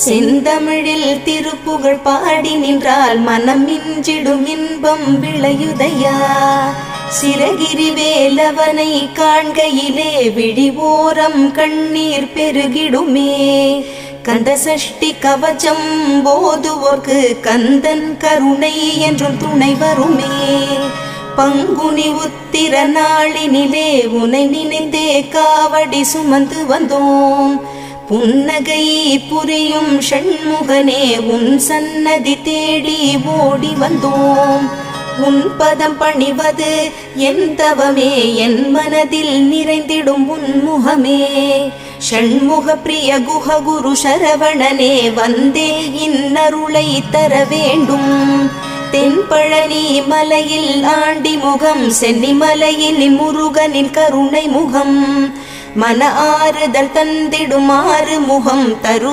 செந்தமிழில் திருப்புகழ் பாடி நின்றால் மனம் மிஞ்சிடும் இன்பம் விளையுதையா. சிறகிரி வேலவனை காண்கையிலே விழிவோரம் கண்ணீர் பெருகிடுமே. கந்த சஷ்டி கவச்சம் போதுவோர்க்கு கந்தன் கருணை என்றும் துணை வருமே. பங்குனி உத்திர நாளினிலே உனை நினைந்தே காவடி சுமந்து வந்தோம். புன்னகை புரியும் ஷண்முகனே உன் சன்னதி தேடி ஓடி வந்தோம். உன் பதம் பணிவது என் தவமே, என் மனதில் நிறைந்திடும் உன் முகமே. ஷண்முக பிரிய குஹ குரு சரவணனே வந்தே இன்னருளை தர வேண்டும். தென்பழனி மலையில் ஆண்டி முகம், சென்னிமலையில் முருகனின் கருணை முகம். மன ஆறுதல் தந்திடும் ஆறு முகம் தரு